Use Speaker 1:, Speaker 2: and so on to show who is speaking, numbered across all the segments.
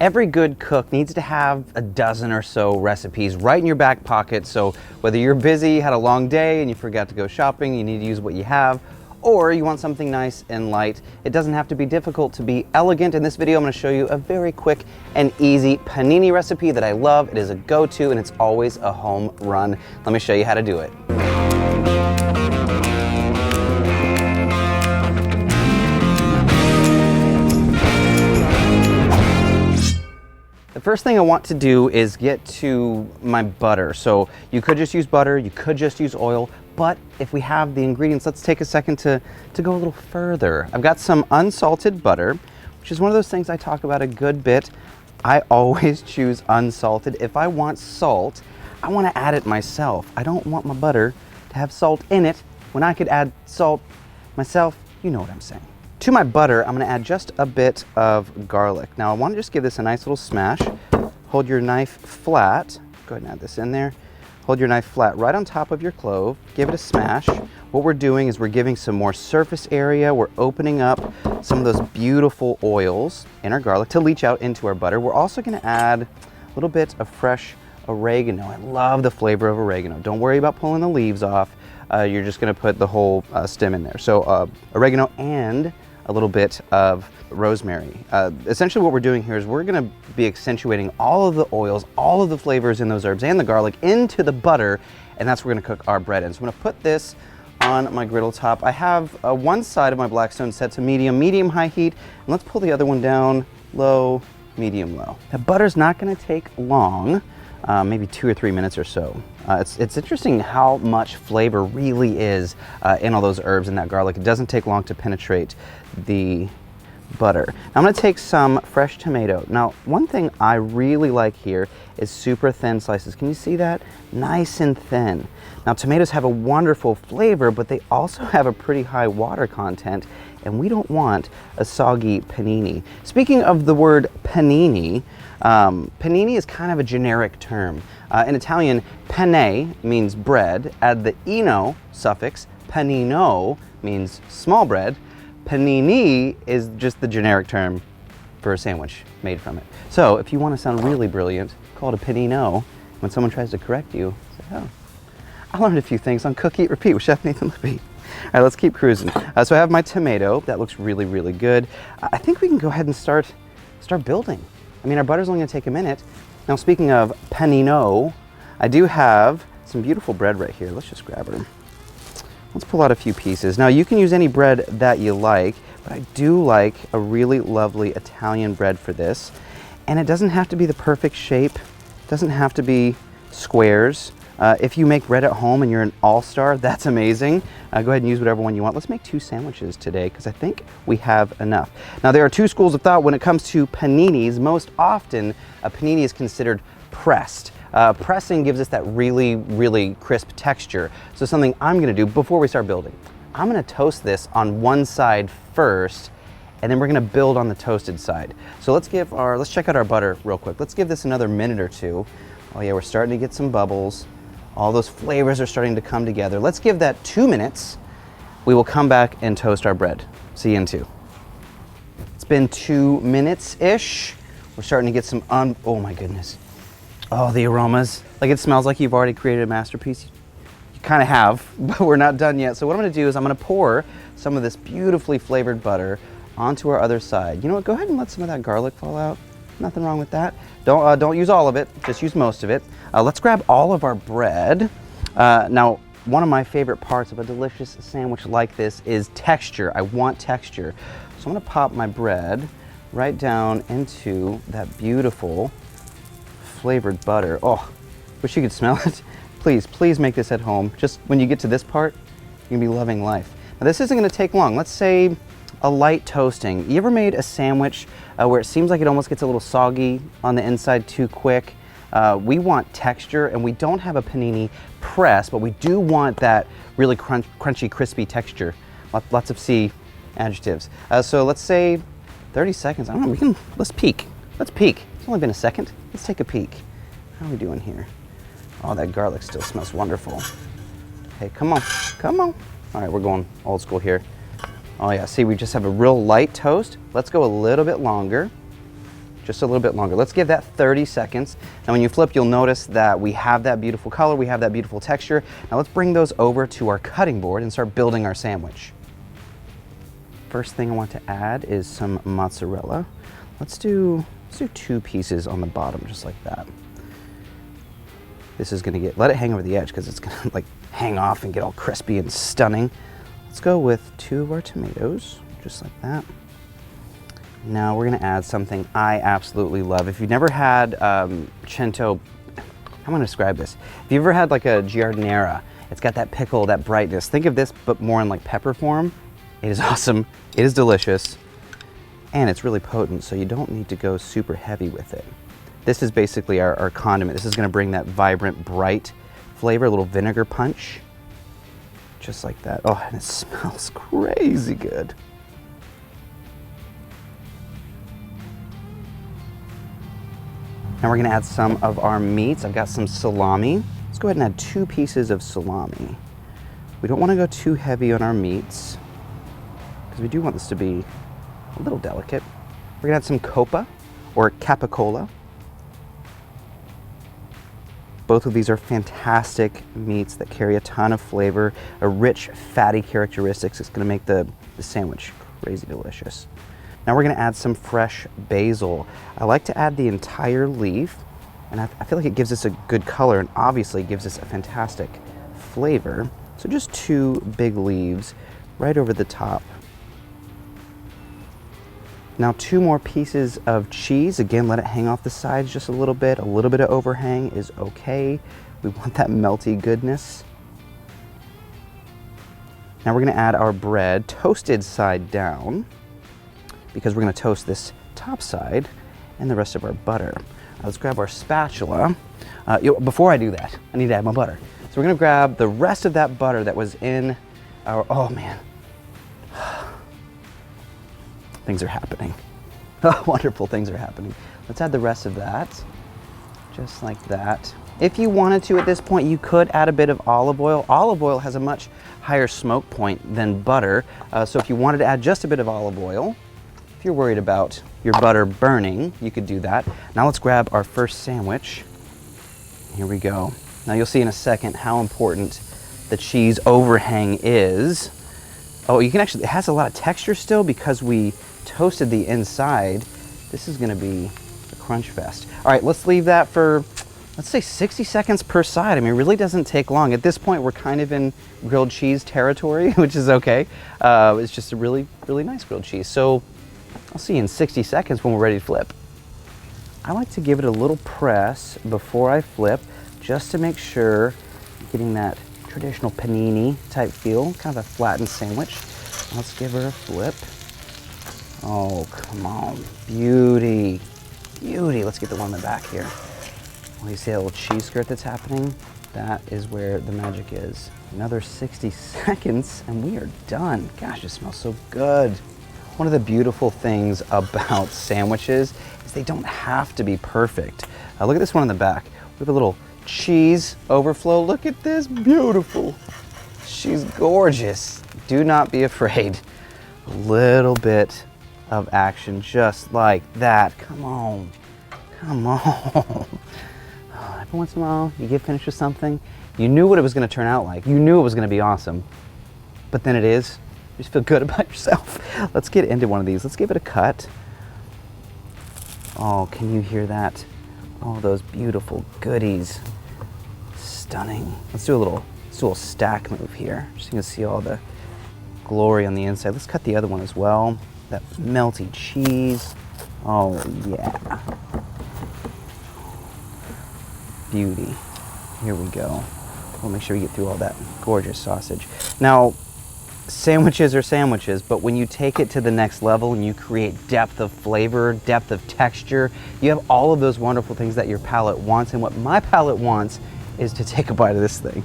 Speaker 1: Every good cook needs to have a dozen or so recipes right in your back pocket, so whether you're busy, had a long day, and you forgot to go shopping, you need to use what you have, or you want something nice and light, it doesn't have to be difficult to be elegant. In this video, I'm going to show you a very quick and easy panini recipe that I love. It is a go-to, and it's always a home run. Let me show you how to do it. The first thing I want to do is get to my butter. So you could just use butter, you could just use oil, but if we have the ingredients, let's take a second to go a little further. I've got some unsalted butter, which is one of those things I talk about a good bit. I always choose unsalted. If I want salt, I want to add it myself. I don't want my butter to have salt in it when I could add salt myself. You know what I'm saying. To my butter, I'm going to add just a bit of garlic. Now I want to just give this a nice little smash. Hold your knife flat. Go ahead and add this in there. Hold your knife flat right on top of your clove. Give it a smash. What we're doing is we're giving some more surface area. We're opening up some of those beautiful oils in our garlic to leach out into our butter. We're also going to add a little bit of fresh oregano. I love the flavor of oregano. Don't worry about pulling the leaves off. You're just going to put the whole stem in there. So oregano and a little bit of rosemary. Essentially what we're doing here is we're gonna be accentuating all of the oils, all of the flavors in those herbs and the garlic into the butter, and that's where we're gonna cook our bread in. So I'm gonna put this on my griddle top. I have one side of my Blackstone set to medium-high heat, and let's pull the other one down low, medium-low. The butter's not gonna take long, maybe 2 or 3 minutes or so. It's interesting how much flavor really is in all those herbs and that garlic. It doesn't take long to penetrate the butter. Now I'm going to take some fresh tomato. Now one thing I really like here is super thin slices. Can you see that? Nice and thin. Now tomatoes have a wonderful flavor, but they also have a pretty high water content, and we don't want a soggy panini. Speaking of the word panini, panini is kind of a generic term. In Italian, penne means bread. Add the ino suffix, panino means small bread. Panini is just the generic term for a sandwich made from it. So if you want to sound really brilliant, call it a panino. When someone tries to correct you, say, oh, I learned a few things on Cook, Eat, Repeat with Chef Nathan Lippy. All right, let's keep cruising. So I have my tomato. That looks really, really good. I think we can go ahead and start building. I mean, our butter's only gonna take a minute. Now, speaking of panino, I do have some beautiful bread right here. Let's just grab it. Let's pull out a few pieces. Now, you can use any bread that you like, but I do like a really lovely Italian bread for this. And it doesn't have to be the perfect shape. It doesn't have to be squares. If you make bread at home and you're an all-star, that's amazing. Go ahead and use whatever one you want. Let's make 2 sandwiches today because I think we have enough. Now, there are 2 schools of thought when it comes to paninis. Most often, a panini is considered pressed. Pressing gives us that really, really crisp texture. So something I'm gonna do before we start building, I'm gonna toast this on one side first, and then we're gonna build on the toasted side. So let's check out our butter real quick. Let's give this another minute or 2. Oh yeah, we're starting to get some bubbles. All those flavors are starting to come together. Let's give that 2 minutes. We will come back and toast our bread. See you in 2. It's been 2 minutes-ish. We're starting to get some, oh my goodness. Oh, the aromas. Like it smells like you've already created a masterpiece. You kind of have, but we're not done yet. So what I'm gonna do is I'm gonna pour some of this beautifully flavored butter onto our other side. You know what, go ahead and let some of that garlic fall out. Nothing wrong with that. Don't use all of it, just use most of it. Let's grab all of our bread. Now, one of my favorite parts of a delicious sandwich like this is texture. I want texture. So I'm gonna pop my bread right down into that beautiful flavored butter. Oh, wish you could smell it. Please, please make this at home. Just when you get to this part, you're gonna be loving life. Now this isn't gonna take long. Let's say a light toasting. You ever made a sandwich where it seems like it almost gets a little soggy on the inside too quick? We want texture, and we don't have a panini press, but we do want that really crunchy, crispy texture. Lots of C adjectives. So let's say 30 seconds. I don't know, let's peek. Let's peek. It's only been a second. Let's take a peek. How are we doing here? Oh, that garlic still smells wonderful. Hey, come on, come on. All right, we're going old school here. Oh yeah, see, we just have a real light toast. Let's go a little bit longer. just a little bit longer. Let's give that 30 seconds. Now when you flip, you'll notice that we have that beautiful color, we have that beautiful texture. Now let's bring those over to our cutting board and start building our sandwich. First thing I want to add is some mozzarella. Let's do 2 pieces on the bottom, just like that. This is gonna let it hang over the edge because it's gonna like hang off and get all crispy and stunning. Let's go with 2 of our tomatoes, just like that. Now we're gonna add something I absolutely love. If you've never had cento, how am I gonna describe this? If you've ever had like a giardiniera, it's got that pickle, that brightness. Think of this, but more in like pepper form. It is awesome, it is delicious, and it's really potent, so you don't need to go super heavy with it. This is basically our condiment. This is gonna bring that vibrant, bright flavor, a little vinegar punch. Just like that. Oh, and it smells crazy good. Now we're gonna add some of our meats. I've got some salami. Let's go ahead and add 2 pieces of salami. We don't wanna go too heavy on our meats because we do want this to be a little delicate. We're gonna add some coppa or capicola. Both of these are fantastic meats that carry a ton of flavor, a rich, fatty characteristics. It's gonna make the sandwich crazy delicious. Now we're gonna add some fresh basil. I like to add the entire leaf, and I feel like it gives us a good color and obviously gives us a fantastic flavor. So just 2 big leaves right over the top. Now 2 more pieces of cheese. Again, let it hang off the sides just a little bit. A little bit of overhang is okay. We want that melty goodness. Now we're gonna add our bread, toasted side down, because we're gonna toast this top side and the rest of our butter. Let's grab our spatula. Before I do that, I need to add my butter. So we're gonna grab the rest of that butter that was in our, oh man. Things are happening. Oh, wonderful things are happening. Let's add the rest of that, just like that. If you wanted to at this point, you could add a bit of olive oil. Olive oil has a much higher smoke point than butter. So if you wanted to add just a bit of olive oil, if you're worried about your butter burning, you could do that. Now let's grab our first sandwich. Here we go. Now you'll see in a second how important the cheese overhang is. Oh, you can actually, it has a lot of texture still because we toasted the inside. This is gonna be a crunch fest. All right, let's leave that for, let's say 60 seconds per side. I mean, it really doesn't take long. At this point, we're kind of in grilled cheese territory, which is okay. It's just a really, really nice grilled cheese. So I'll see you in 60 seconds when we're ready to flip. I like to give it a little press before I flip, just to make sure I'm getting that traditional panini type feel, kind of a flattened sandwich. Let's give her a flip. Oh, come on, beauty, beauty. Let's get the one in the back here. Well, you see that little cheese skirt that's happening? That is where the magic is. Another 60 seconds and we are done. Gosh, it smells so good. One of the beautiful things about sandwiches is they don't have to be perfect. Look at this one in the back. We have a little cheese overflow. Look at this, beautiful. She's gorgeous. Do not be afraid. A little bit of action just like that. Come on, come on. Every once in a while, you get finished with something. You knew what it was gonna turn out like. You knew it was gonna be awesome, but then it is. You just feel good about yourself. Let's get into one of these. Let's give it a cut. Oh, can you hear that? Oh, those beautiful goodies. Stunning. Let's do a little stack move here. Just so you can see all the glory on the inside. Let's cut the other one as well. That melty cheese. Oh, yeah. Beauty. Here we go. We'll make sure we get through all that gorgeous sausage. Now, sandwiches are sandwiches, but when you take it to the next level and you create depth of flavor, depth of texture, you have all of those wonderful things that your palate wants. And what my palate wants is to take a bite of this thing.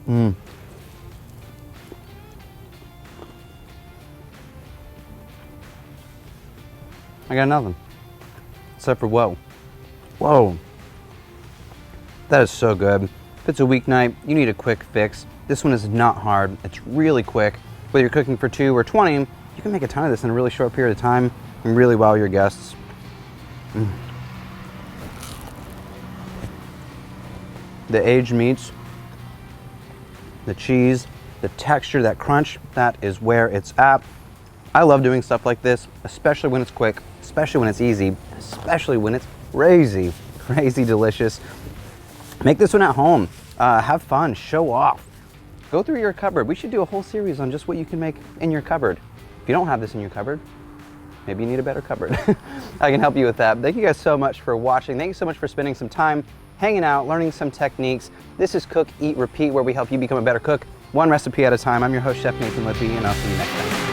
Speaker 1: Mmm. I got nothing except for whoa. Whoa. That is so good. If it's a weeknight, you need a quick fix. This one is not hard. It's really quick. whether you're cooking for 2 or 20, you can make a ton of this in a really short period of time and really wow your guests. The aged meats, the cheese, the texture, that crunch, that is where it's at. I love doing stuff like this, especially when it's quick, especially when it's easy, especially when it's crazy delicious. Make this one at home. Have fun, show off. Go through your cupboard. We should do a whole series on just what you can make in your cupboard. If you don't have this in your cupboard, maybe you need a better cupboard. I can help you with that. Thank you guys so much for watching. Thank you so much for spending some time hanging out, learning some techniques. This is Cook, Eat, Repeat, where we help you become a better cook, one recipe at a time. I'm your host, Chef Nathan Lippy, and I'll see you next time.